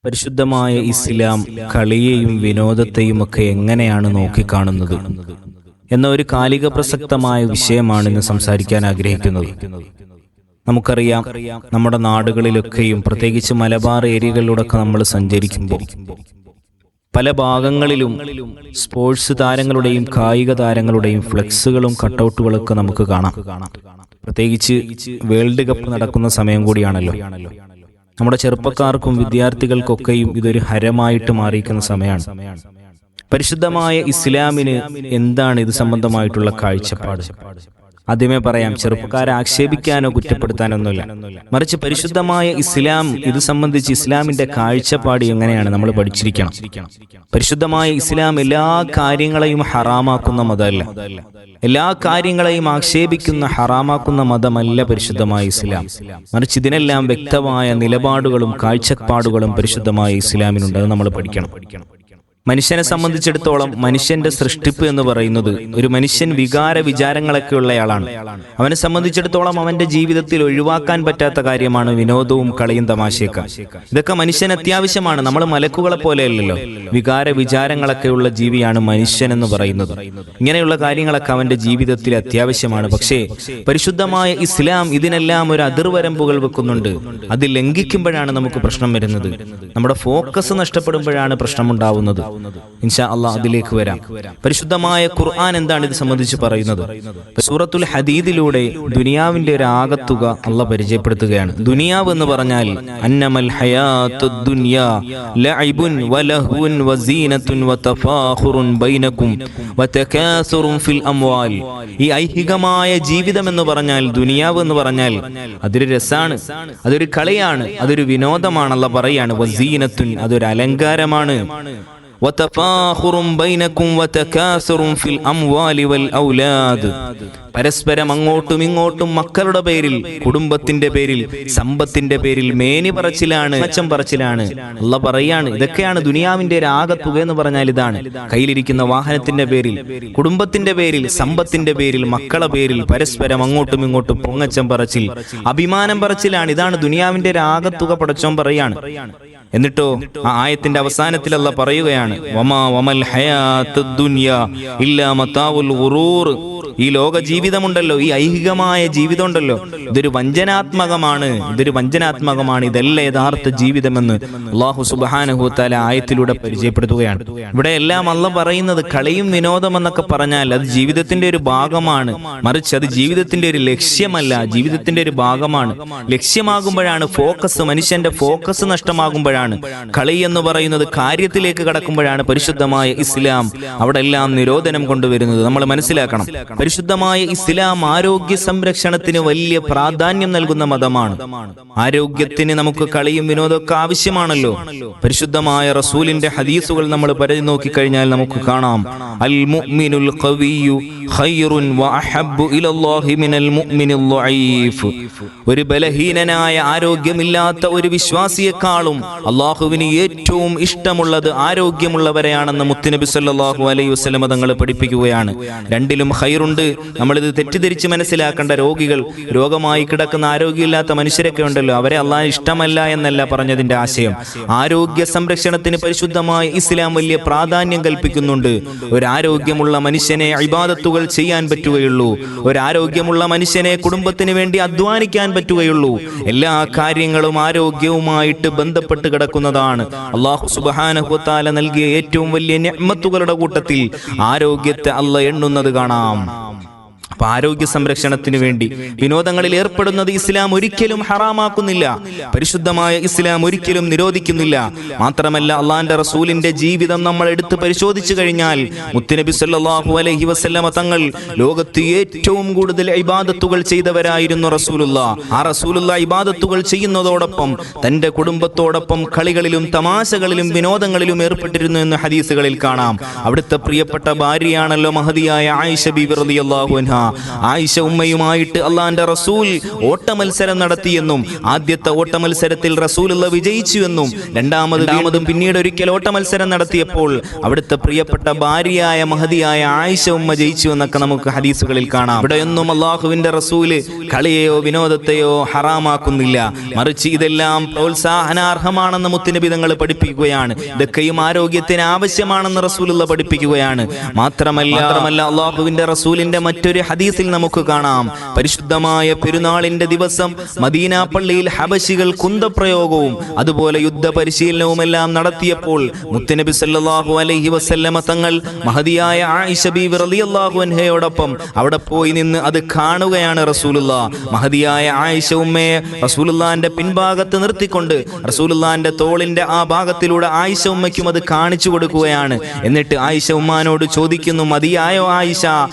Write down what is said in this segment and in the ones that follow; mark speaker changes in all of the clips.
Speaker 1: പരിശുദ്ധമായ ഇസ്ലാം കളിയെയും വിനോദത്തെയും ഒക്കെ എങ്ങനെയാണ് നോക്കിക്കാണുന്നത് എന്ന ഒരു കാലിക പ്രസക്തമായ വിഷയമാണ് ഇന്ന് സംസാരിക്കാൻ ആഗ്രഹിക്കുന്നത്. നമുക്കറിയാം, നമ്മുടെ നാടുകളിലൊക്കെയും പ്രത്യേകിച്ച് മലബാർ ഏരിയകളിലൂടെയൊക്കെ നമ്മൾ സഞ്ചരിക്കുമ്പോൾ പല ഭാഗങ്ങളിലും സ്പോർട്സ് താരങ്ങളുടെയും കായിക താരങ്ങളുടെയും ഫ്ലെക്സുകളും കട്ടൗട്ടുകളൊക്കെ നമുക്ക് കാണാം. പ്രത്യേകിച്ച് വേൾഡ് കപ്പ് നടക്കുന്ന സമയം കൂടിയാണല്ലോ. നമ്മുടെ ചെറുപ്പക്കാർക്കും വിദ്യാർത്ഥികൾക്കൊക്കെയും ഇതൊരു ഹരമായിട്ട് മാറിയിരിക്കുന്ന സമയമാണ്. പരിശുദ്ധമായ ഇസ്ലാമിന് എന്താണ് ഇത് സംബന്ധമായിട്ടുള്ള കാഴ്ചപ്പാട്? ആദ്യമേ പറയാം, ചെറുപ്പക്കാരെ ആക്ഷേപിക്കാനോ കുറ്റപ്പെടുത്താനൊന്നുമില്ല, മറിച്ച് പരിശുദ്ധമായ ഇസ്ലാം ഇത് സംബന്ധിച്ച് ഇസ്ലാമിന്റെ കാഴ്ചപ്പാട് എങ്ങനെയാണ് നമ്മൾ പഠിച്ചിരിക്കണം. പരിശുദ്ധമായ ഇസ്ലാം എല്ലാ കാര്യങ്ങളെയും ഹറാമാക്കുന്ന മതമല്ല, എല്ലാ കാര്യങ്ങളെയും ആക്ഷേപിക്കുന്ന ഹറാമാക്കുന്ന മതമല്ല പരിശുദ്ധമായ ഇസ്ലാം. മറിച്ച് ഇതിനെല്ലാം വ്യക്തമായ നിലപാടുകളും കാഴ്ചപ്പാടുകളും പരിശുദ്ധമായ ഇസ്ലാമിനുണ്ട്. അത് നമ്മൾ പഠിക്കണം. മനുഷ്യനെ സംബന്ധിച്ചിടത്തോളം മനുഷ്യന്റെ സൃഷ്ടിപ്പ് എന്ന് പറയുന്നത്, ഒരു മനുഷ്യൻ വികാര വിചാരങ്ങളൊക്കെ ഉള്ളയാളാണ്. അവനെ സംബന്ധിച്ചിടത്തോളം അവന്റെ ജീവിതത്തിൽ ഒഴിവാക്കാൻ പറ്റാത്ത കാര്യമാണ് വിനോദവും കളിയും തമാശയൊക്കെ. ഇതൊക്കെ മനുഷ്യന് അത്യാവശ്യമാണ്. നമ്മൾ മലക്കുകളെ പോലെയല്ലല്ലോ, വികാര വിചാരങ്ങളൊക്കെ ഉള്ള ജീവിയാണ് മനുഷ്യൻ എന്ന് പറയുന്നത്. ഇങ്ങനെയുള്ള കാര്യങ്ങളൊക്കെ അവന്റെ ജീവിതത്തിൽ അത്യാവശ്യമാണ്. പക്ഷേ പരിശുദ്ധമായ ഇസ്ലാം ഇതിനെല്ലാം ഒരു അതിർവരമ്പുകൾ വെക്കുന്നുണ്ട്. അത് ലംഘിക്കുമ്പോഴാണ് നമുക്ക് പ്രശ്നം വരുന്നത്. നമ്മുടെ ഫോക്കസ് നഷ്ടപ്പെടുമ്പോഴാണ് പ്രശ്നമുണ്ടാവുന്നത്. ഇൻഷാ അല്ലാഹ് അതിലേക്ക് വരാം. പരിശുദ്ധമായ ഖുർആൻ എന്താണ് ഇത് സംബന്ധിച്ച് പറയുന്നത്? സൂറത്തുൽ ഹദീദിലൂടെ ദുനിയാവിന്റെ ഒരു ആകത്തുക അല്ലാഹ് പരിചയപ്പെടുത്തുകയാണ്. ദുനിയാവ് എന്ന് പറഞ്ഞാൽ അന്നമൽ ഹയാത്തുദ് ദുനിയാ ലഅബുൻ വലഹുൻ വസീനത്തുൻ വതഫാഖുറുൻ ബൈനകും വതകാസുറുൻ ഫിൽ അംവാൽ. ഈ ഐഹികമായ ജീവിതം എന്ന് പറഞ്ഞാൽ, ദുനിയാവ് എന്ന് പറഞ്ഞാൽ അതൊരു രസാണ്, അതൊരു കളിയാണ്, അതൊരു വിനോദമാണ്. അല്ലാഹ് പറയാണ് വസീനത്തുൻ, അതൊരു അലങ്കാരമാണ്. പരസ്പരം അങ്ങോട്ടും ഇങ്ങോട്ടും മക്കളുടെ പേരിൽ, കുടുംബത്തിന്റെ പേരിൽ, സമ്പത്തിന്റെ പേരിൽ മേനി പറച്ചിലാണ്, മെച്ചം പറച്ചിലാണ്. അല്ലാഹ് പറയാണ്, ഇതൊക്കെയാണ് ദുനിയാവിന്റെ ഒരു ആകത്തുക എന്ന് പറഞ്ഞാൽ ഇതാണ്. കയ്യിലിരിക്കുന്ന വാഹനത്തിന്റെ പേരിൽ, കുടുംബത്തിന്റെ പേരിൽ, സമ്പത്തിന്റെ പേരിൽ, മക്കളെ പേരിൽ പരസ്പരം അങ്ങോട്ടും ഇങ്ങോട്ടും പൊങ്ങച്ചം പറച്ചിൽ, അഭിമാനം പറച്ചിലാണ്. ഇതാണ് ദുനിയാവിന്റെ ഒരു ആകത്തുക. പടച്ചോൻ പറയാണ്. എന്നിട്ടോ ആ ആയത്തിന്റെ അവസാനത്തിൽ അല്ലാഹ് പറയുകയാണ്, വമാ വമൽ ഹയാത്തുദ് ദുനിയാ ഇല്ലാ മതാഉൽ ഗുറൂർ. ഈ ലോക ജീവിതമുണ്ടല്ലോ, ഈ ഐഹികമായ ജീവിതം ഉണ്ടല്ലോ, ഇതൊരു വഞ്ചനാത്മകമാണ്, ഇതല്ല യഥാർത്ഥ ജീവിതമെന്ന് അല്ലാഹു സുബ്ഹാനഹു വതആല ആയത്തിലൂടെ പരിചയപ്പെടുത്തുകയാണ്. ഇവിടെ എല്ലാം അല്ലാഹ് പറയുന്നത് കളിയും വിനോദം എന്നൊക്കെ പറഞ്ഞാൽ അത് ജീവിതത്തിന്റെ ഒരു ഭാഗമാണ്, മറിച്ച് അത് ജീവിതത്തിന്റെ ഒരു ലക്ഷ്യമല്ല, ജീവിതത്തിന്റെ ഒരു ഭാഗമാണ്. ലക്ഷ്യമാകുമ്പോഴാണ് ഫോക്കസ്, മനുഷ്യന്റെ ഫോക്കസ് നഷ്ടമാകുമ്പോഴാണ്, കളി എന്ന് പറയുന്നത് കാര്യത്തിലേക്ക് കടക്കുമ്പോഴാണ് പരിശുദ്ധമായ ഇസ്ലാം അവിടെ എല്ലാം നിരോധനം കൊണ്ടുവരുന്നത്. നമ്മൾ മനസ്സിലാക്കണം, പരിശുദ്ധമായ ഇസ്ലാം ആരോഗ്യ സംരക്ഷണത്തിന് വലിയ പ്രാധാന്യം നൽകുന്ന മതമാണ്. ആരോഗ്യത്തിന് നമുക്ക് കളിയും വിനോദമൊക്കെ ആവശ്യമാണല്ലോ. പരിശുദ്ധമായ റസൂലിന്റെ ഹദീസുകൾ നമ്മൾ പരിധി നോക്കിക്കഴിഞ്ഞാൽ നമുക്ക് കാണാം, അൽ മുഅ്മിനുൽ ഖവിയ്യു ഖൈറുൻ വഅഹബ്ബു ഇലല്ലാഹി മിനൽ മുഅ്മിനിൽ ളഈഫ്. ഒരു ബലഹീനനായ ആരോഗ്യമില്ലാത്ത ഒരു വിശ്വാസിയെക്കാളും അല്ലാഹുവിന് ഏറ്റവും ഇഷ്ടമുള്ളത് ആരോഗ്യമുള്ളവരെയാണെന്ന് മുത്തുനബി സല്ലല്ലാഹു അലൈഹി വസല്ലം തങ്ങൾ പഠിപ്പിക്കുകയാണ്. രണ്ടിലും ഖൈറുണ്ട്. നമ്മളിത് തെറ്റിദ്ധരിച്ച് മനസ്സിലാക്കേണ്ട. രോഗികൾ, രോഗമായി കിടക്കുന്ന ആരോഗ്യമില്ലാത്ത മനുഷ്യരൊക്കെ ഉണ്ടല്ലോ, അവരെ അല്ലാഹ് ഇഷ്ടമല്ല എന്നല്ല പറഞ്ഞതിന്റെ ആശയം. ആരോഗ്യ സംരക്ഷണത്തിന് പരിശുദ്ധമായ ഇസ്ലാം വലിയ പ്രാധാന്യം കൽപ്പിക്കുന്നുണ്ട്. ഒരു ആരോഗ്യമുള്ള മനുഷ്യനെ ഇബാദത്തുകൾ ചെയ്യാൻ പറ്റുകയുള്ളൂ. ഒരു ആരോഗ്യമുള്ള മനുഷ്യനെ കുടുംബത്തിന് വേണ്ടി അധ്വാനിക്കാൻ പറ്റുകയുള്ളൂ. എല്ലാ കാര്യങ്ങളും ആരോഗ്യവുമായിട്ട് ബന്ധപ്പെട്ട് കിടക്കുന്നതാണ്. അല്ലാഹു സുബ്ഹാനഹു വതആല നൽകിയ ഏറ്റവും വലിയ നിഅ്മത്തുകളുടെ കൂട്ടത്തിൽ ആരോഗ്യത്തെ അല്ലാഹ് എണ്ണുന്നത് കാണാം. അപ്പൊ ആരോഗ്യ സംരക്ഷണത്തിന് വേണ്ടി വിനോദങ്ങളിൽ ഏർപ്പെടുന്നത് ഇസ്ലാം ഒരിക്കലും ഹറാമാക്കുന്നില്ല, പരിശുദ്ധമായ ഇസ്ലാം ഒരിക്കലും നിരോധിക്കുന്നില്ല. മാത്രമല്ല, അള്ളാന്റെ റസൂലിന്റെ ജീവിതം നമ്മൾ എടുത്ത് പരിശോധിച്ചു കഴിഞ്ഞാൽ മുത്തുനബി സല്ലല്ലാഹു അലൈഹി വസല്ലമ തങ്ങൾ ലോകത്ത് ഏറ്റവും കൂടുതൽ ഇബാദത്തുകൾ ചെയ്തവരായിരുന്നു റസൂലുള്ളാഹ്. ആ റസൂലുള്ളാഹ് ഇബാദത്തുകൾ ചെയ്യുന്നതോടൊപ്പം തന്റെ കുടുംബത്തോടൊപ്പം കളികളിലും തമാശകളിലും വിനോദങ്ങളിലും ഏർപ്പെട്ടിരുന്നു എന്ന് ഹദീസുകളിൽ കാണാം. അവിടുത്തെ പ്രിയപ്പെട്ട ഭാര്യയാണല്ലോ മഹദിയായ ആയിഷ ബീവി റളിയല്ലാഹു അൻഹാ. ആയിഷ ഉമ്മയുമായിട്ട് അള്ളാന്റെ റസൂൽ ഓട്ടമത്സരം നടത്തിയെന്നും ആദ്യത്തെ ഓട്ടമത്സരത്തിൽ റസൂലുള്ള വിജയിച്ചു എന്നും രണ്ടാമതും പിന്നീട് ഒരിക്കൽ ഓട്ടമത്സരം നടത്തിയപ്പോൾ അവിടുത്തെ പ്രിയപ്പെട്ട ഭാര്യയായ മഹദിയായ ആയിഷ ഉമ്മ ജയിച്ചു എന്നൊക്കെ നമുക്ക് ഹദീസുകളിൽ കാണാം. ഇവിടെയൊന്നും അള്ളാഹുവിന്റെ റസൂല് കളിയെയോ വിനോദത്തെയോ ഹറാമാക്കുന്നില്ല, മറിച്ച് ഇതെല്ലാം പ്രോത്സാഹനാർഹമാണെന്ന് മുത്തുനബി തങ്ങൾ പഠിപ്പിക്കുകയാണ്. ഇതൊക്കെയും ആരോഗ്യത്തിന് ആവശ്യമാണെന്ന് റസൂലുള്ള പഠിപ്പിക്കുകയാണ്. മാത്രമല്ല അള്ളാഹുവിന്റെ റസൂലിന്റെ മറ്റൊരു ഹദീസിൽ നമുക്ക് കാണാം, പരിശുദ്ധമായ പെരുന്നാളിന്റെ ദിവസം മദീന പള്ളിയിൽ ഹബശികൾ കുന്തപ്രയോഗവും അതുപോലെ യുദ്ധ പരിശീലനവും എല്ലാം നടത്തിയപ്പോൾ മുത്തുനബി സല്ലല്ലാഹു അലൈഹി വസല്ലമ തങ്ങൾ മഹദിയായ ആയിഷ ബീവി റളിയല്ലാഹു അൻഹയോടൊപ്പം അവിടെ പോയി നിന്ന് അത് കാണുകയാണ്. റസൂലുള്ളാഹ് മഹദിയായ ആയിഷ ഉമ്മയെ റസൂലുള്ളാഹിന്റെ പിൻഭാഗത്ത് നിർത്തിക്കൊണ്ട് റസൂലുള്ളാഹിന്റെ തോളിന്റെ ആ ഭാഗത്തിലൂടെ ആയിഷ ഉമ്മയ്ക്കും അത് കാണിച്ചു കൊടുക്കുകയാണ്. എന്നിട്ട് ആയിഷ ഉമ്മാനോട് ചോദിക്കുന്നു, മതിയായോ ആയിഷ?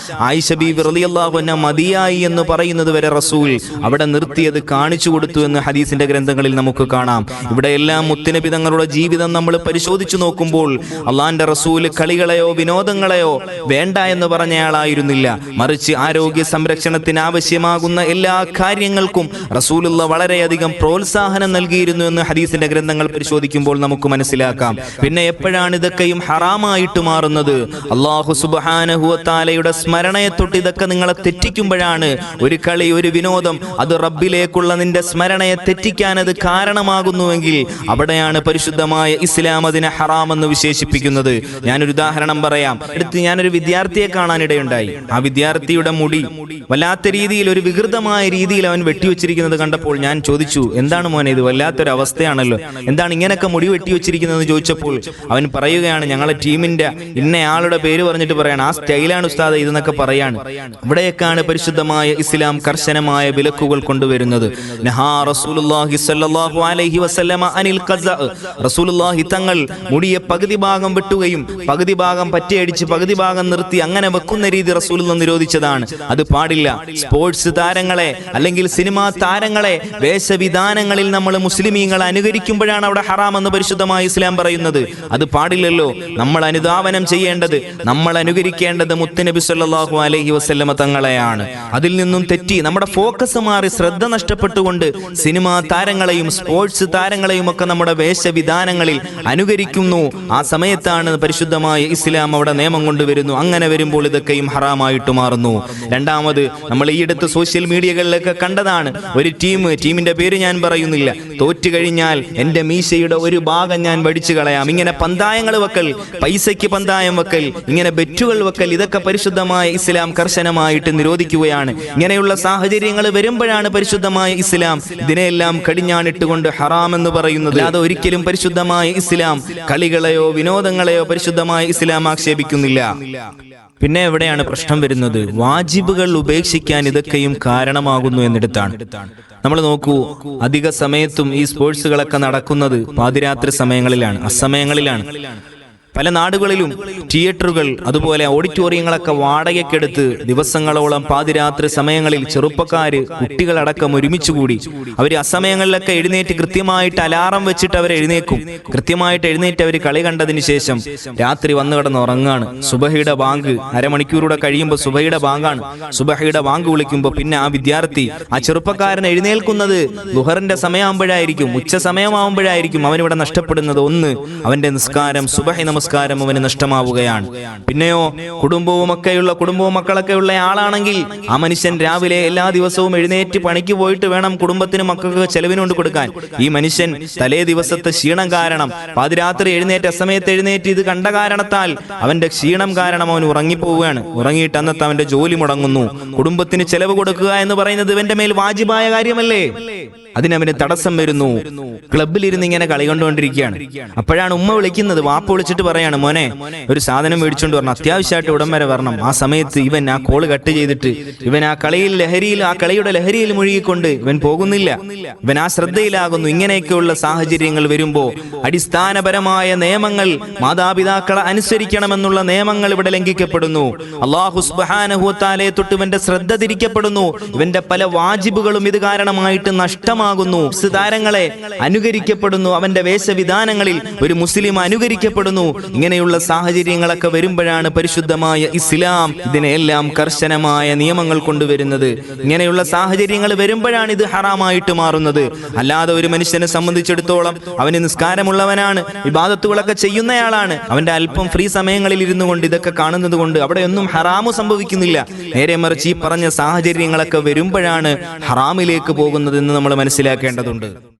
Speaker 1: ആയിഷ ബീവി റളിയല്ലാഹു അൻഹ മതിയായി എന്ന് പറയുന്നത് വരെ റസൂൽ അവിടെ നിർത്തിയത് കാണിച്ചു കൊടുത്തു എന്ന് ഹദീസിന്റെ ഗ്രന്ഥങ്ങളിൽ നമുക്ക് കാണാം. ഇവിടെയെല്ലാം മുത്തുനബി തങ്ങളുടെ ജീവിതം നമ്മൾ പരിശോധിച്ചു നോക്കുമ്പോൾ അള്ളാന്റെ റസൂൽ കളികളെയോ വിനോദങ്ങളെയോ വേണ്ട എന്ന് പറഞ്ഞയാളായിരുന്നില്ല, മറിച്ച് ആരോഗ്യ സംരക്ഷണത്തിന് ആവശ്യമാകുന്ന എല്ലാ കാര്യങ്ങൾക്കും റസൂലുള്ള വളരെയധികം പ്രോത്സാഹനം നൽകിയിരുന്നു എന്ന് ഹദീസിന്റെ ഗ്രന്ഥങ്ങൾ പരിശോധിക്കുമ്പോൾ നമുക്ക് മനസ്സിലാക്കാം. പിന്നെ എപ്പോഴാണ് ഇതൊക്കെയും ഹറാമായിട്ട് മാറുന്നത്? അല്ലാഹു സുബ്ഹാനഹു വ തആലയുടെ സ്മരണയെ തൊട്ട് ഇതൊക്കെ നിങ്ങളെ തെറ്റിക്കുമ്പോഴാണ്. ഒരു കളി, ഒരു വിനോദം, അത് റബ്ബിലേക്കുള്ള നിന്റെ സ്മരണയെ തെറ്റിക്കാൻ അത് കാരണമാകുന്നുവെങ്കിൽ അവിടെയാണ് പരിശുദ്ധമായ ഇസ്ലാം അതിനെ ഹറാമെന്ന് വിശേഷിപ്പിക്കുന്നത്. ഞാനൊരു ഉദാഹരണം പറയാം. ഞാനൊരു വിദ്യാർത്ഥിയെ കാണാനിടയുണ്ടായി. ആ വിദ്യാർത്ഥിയുടെ മുടി വല്ലാത്ത രീതിയിൽ, ഒരു വികൃതമായ രീതിയിൽ അവൻ വെട്ടിവെച്ചിരിക്കുന്നത് കണ്ടപ്പോൾ ഞാൻ ചോദിച്ചു, എന്താണ് മോനെ ഇത്? വല്ലാത്തൊരു അവസ്ഥയാണല്ലോ, എന്താണ് ഇങ്ങനെയൊക്കെ മുടി വെട്ടിവെച്ചിരിക്കുന്നതെന്ന് ചോദിച്ചപ്പോൾ അവൻ പറയുകയാണ്, ഞങ്ങളെ ടീമിന്റെ ഇന്നയാളുടെ പേര് പറഞ്ഞിട്ട് പറയാണ്, ആ സ്റ്റൈലാണ് ഉസ്താദ് ഇതെന്നൊക്കെ പറയാണ്. ഇവിടെയൊക്കെയാണ് പരിശുദ്ധമായ ഇസ്ലാം കർശനമായ വിലക്കുകൾ കൊണ്ടുവരുന്നത്. നഹാ റസൂലുള്ളാഹി സ്വല്ലല്ലാഹു അലൈഹി വസല്ലമ അനിൽ ഖസഅ. റസൂലുള്ളാഹി തങ്ങൾ മുടിയെ പകുതി ഭാഗം വെട്ടുകയും പകുതി ഭാഗം പറ്റയടിച്ച് പകുതി ഭാഗം നിർത്തി അങ്ങനെ വെക്കുന്ന രീതി റസൂലുള്ള നിരോധിച്ചതാണ്. അത് പാടില്ല. സ്പോർട്സ് താരങ്ങളെ അല്ലെങ്കിൽ സിനിമാ താരങ്ങളെ വേഷവിധാനങ്ങളിൽ നമ്മൾ മുസ്ലിമീങ്ങൾ അനുകരിക്കുമ്പോഴാണ് അവിടെ ഹറാം എന്ന് പരിശുദ്ധമായ ഇസ്ലാം പറയുന്നത്. അത് പാടില്ലല്ലോ. നമ്മൾ അനുധാവനം ചെയ്യേണ്ടത്, നമ്മൾ അനുകരിക്കേണ്ടത് മുത്തുനബി സല്ലല്ലാഹു അലൈഹി വസല്ലമ തങ്ങളെയാണ്. അതിൽ നിന്നും തെറ്റി നമ്മുടെ ഫോക്കസ് മാറി ശ്രദ്ധ നഷ്ടപ്പെട്ടുകൊണ്ട് സിനിമാ താരങ്ങളെയും സ്പോർട്സ് താരങ്ങളെയും ഒക്കെ നമ്മുടെ വേഷവിധാനങ്ങളിൽ അനുകരിക്കുന്നു. ആ സമയത്താണ് പരിശുദ്ധമായ ഇസ്ലാം അവിടെ നിയമം കൊണ്ടുവരുന്നു. അങ്ങനെ വരുമ്പോൾ ഇതൊക്കെയും ഹറാമായിട്ട് മാറുന്നു. രണ്ടാമത്, നമ്മൾ ഈ അടുത്ത് സോഷ്യൽ മീഡിയകളിലൊക്കെ കണ്ടതാണ്, ഒരു ടീമിന്റെ പേര് ഞാൻ പറയുന്നില്ല, തോറ്റു കഴിഞ്ഞാൽ എന്റെ മീശയുടെ ഒരു ഭാഗം ഞാൻ വടിച്ചു കളയാം, ഇങ്ങനെ പന്തായങ്ങൾ വെക്കൽ, പൈസയ്ക്ക് പന്തായം വെക്കൽ, ഇങ്ങനെ ബെറ്റുകൾ വെക്കൽ, ഇതൊക്കെ പരിശുദ്ധമായ ഇസ്ലാം കർശനമായിട്ട് നിരോധിക്കുകയാണ്. ഇങ്ങനെയുള്ള സാഹചര്യങ്ങൾ വരുമ്പോഴാണ് പരിശുദ്ധമായ ഇസ്ലാം ഇതിനെല്ലാം കടിഞ്ഞാണിട്ടുകൊണ്ട് ഹറാം എന്ന് പറയുന്നത്. അല്ലാതെ ഒരിക്കലും പരിശുദ്ധമായ ഇസ്ലാം കളികളെയോ വിനോദങ്ങളെയോ പരിശുദ്ധമായ ഇസ്ലാം ആക്ഷേപിക്കുന്നില്ല. പിന്നെ എവിടെയാണ് പ്രശ്നം വരുന്നത്? വാജിബുകൾ ഉപേക്ഷിക്കാൻ ഇതൊക്കെയും കാരണമാകുന്നു എന്നിടത്താണ്. നമ്മൾ നോക്കൂ, അധിക സമയത്തും ഈ സ്പോർട്സുകളൊക്കെ നടക്കുന്നത് പാതിരാത്രി സമയങ്ങളിലാണ്, അസമയങ്ങളിലാണ്. പല നാടുകളിലും തിയേറ്ററുകൾ അതുപോലെ ഓഡിറ്റോറിയങ്ങളൊക്കെ വാടകയ്ക്കെടുത്ത് ദിവസങ്ങളോളം പാതിരാത്രി സമയങ്ങളിൽ ചെറുപ്പക്കാര് കുട്ടികളടക്കം ഒരുമിച്ചുകൂടി അവർ അസമയങ്ങളിലൊക്കെ എഴുന്നേറ്റ് കൃത്യമായിട്ട് അലാറം വെച്ചിട്ട് അവർ എഴുന്നേക്കും. കൃത്യമായിട്ട് എഴുന്നേറ്റ് അവർ കളി കണ്ടതിന് ശേഷം രാത്രി വന്നു കിടന്ന് ഉറങ്ങാണ്. സുബഹിയുടെ ബാങ്ക് അരമണിക്കൂറൂടെ കഴിയുമ്പോൾ സുബഹിയുടെ ബാങ്കാണ്. സുബഹിയുടെ ബാങ്ക് വിളിക്കുമ്പോൾ പിന്നെ ആ വിദ്യാർത്ഥി, ആ ചെറുപ്പക്കാരൻ എഴുന്നേൽക്കുന്നത് ദുഹറിന്റെ സമയമാകുമ്പോഴായിരിക്കും, ഉച്ച സമയമാകുമ്പോഴായിരിക്കും. അവനിവിടെ നഷ്ടപ്പെടുന്നത് ഒന്ന്, അവന്റെ നിസ്കാരം, സുബഹി നമസ്കാരം അവന് നഷ്ടമാവുകയാണ്. പിന്നെയോ കുടുംബവും മക്കളൊക്കെ ഉള്ള ആളാണെങ്കിൽ ആ മനുഷ്യൻ രാവിലെ എല്ലാ ദിവസവും എഴുന്നേറ്റ് പണിക്ക് പോയിട്ട് വേണം കുടുംബത്തിന് മക്കൾക്ക് ചെലവിനുകൊണ്ട് കൊടുക്കാൻ. ഈ മനുഷ്യൻ തലേ ദിവസത്തെ ക്ഷീണം കാരണം പാതിരാത്രി എഴുന്നേറ്റ് അസമയത്ത് എഴുന്നേറ്റ് ഇത് കണ്ട കാരണത്താൽ അവന്റെ ക്ഷീണം കാരണം അവൻ ഉറങ്ങിപ്പോവുകയാണ്. ഉറങ്ങിയിട്ട് അന്നത്തെ അവന്റെ ജോലി മുടങ്ങുന്നു. കുടുംബത്തിന് ചെലവ് കൊടുക്കുക എന്ന് പറയുന്നത് ഇവന്റെ മേൽ വാജിബായ കാര്യമല്ലേ? അതിനവന് തടസ്സം വരുന്നു. ക്ലബിലിരുന്ന് ഇങ്ങനെ കളി കണ്ടുകൊണ്ടിരിക്കുകയാണ്. അപ്പോഴാണ് ഉമ്മ വിളിക്കുന്നത്. വാപ്പ വിളിച്ചിട്ട് പറയാണ്, മോനെ ഒരു സാധനം മേടിച്ചോണ്ട് വരണം, അത്യാവശ്യമായിട്ട് ഉടൻ വരെ വരണം. ആ സമയത്ത് ഇവൻ ആ കോള് കട്ട് ചെയ്തിട്ട് ഇവൻ ആ കളിയുടെ ലഹരിയിൽ മുഴുകിക്കൊണ്ട് ഇവൻ പോകുന്നില്ല, ഇവൻ ആ ശ്രദ്ധയിലാകുന്നു. ഇങ്ങനെയൊക്കെയുള്ള സാഹചര്യങ്ങൾ വരുമ്പോ അടിസ്ഥാനപരമായ നിയമങ്ങൾ, മാതാപിതാക്കളെ അനുസരിക്കണമെന്നുള്ള നിയമങ്ങൾ ഇവിടെ ലംഘിക്കപ്പെടുന്നു. അല്ലാഹു സുബ്ഹാനഹു വ തആലയെ തൊട്ട് ഇവന്റെ ശ്രദ്ധ തിരിക്കപ്പെടുന്നു. ഇവന്റെ പല വാജിബുകളും ഇത് കാരണമായിട്ട് നഷ്ടം ഇഷ്ടമാകുന്നു, താരങ്ങളെ അനുകരിക്കപ്പെടുന്നു, അവന്റെ വേഷവിധാനങ്ങളിൽ ഒരു മുസ്ലിം അനുകരിക്കപ്പെടുന്നു. ഇങ്ങനെയുള്ള സാഹചര്യങ്ങളൊക്കെ വരുമ്പോഴാണ് പരിശുദ്ധമായ ഇസ്ലാം ഇതിനെല്ലാം കർശനമായ നിയമങ്ങൾ കൊണ്ടുവരുന്നത്. ഇങ്ങനെയുള്ള സാഹചര്യങ്ങൾ വരുമ്പോഴാണ് ഇത് ഹറാമായിട്ട് മാറുന്നത്. അല്ലാതെ ഒരു മനുഷ്യനെ സംബന്ധിച്ചിടത്തോളം അവന് നിസ്കാരമുള്ളവനാണ്, ഇബാദത്തുകളൊക്കെ ചെയ്യുന്നയാളാണ്, അവന്റെ അല്പം ഫ്രീ സമയങ്ങളിൽ ഇരുന്നു കൊണ്ട് ഇതൊക്കെ കാണുന്നത് കൊണ്ട് അവിടെയൊന്നും ഹറാമു സംഭവിക്കുന്നില്ല. നേരെ മറിച്ച് ഈ പറഞ്ഞ സാഹചര്യങ്ങളൊക്കെ വരുമ്പോഴാണ് ഹറാമിലേക്ക് പോകുന്നതെന്ന് നമ്മൾ മനസ്സിലാക്കേണ്ടതുണ്ട്.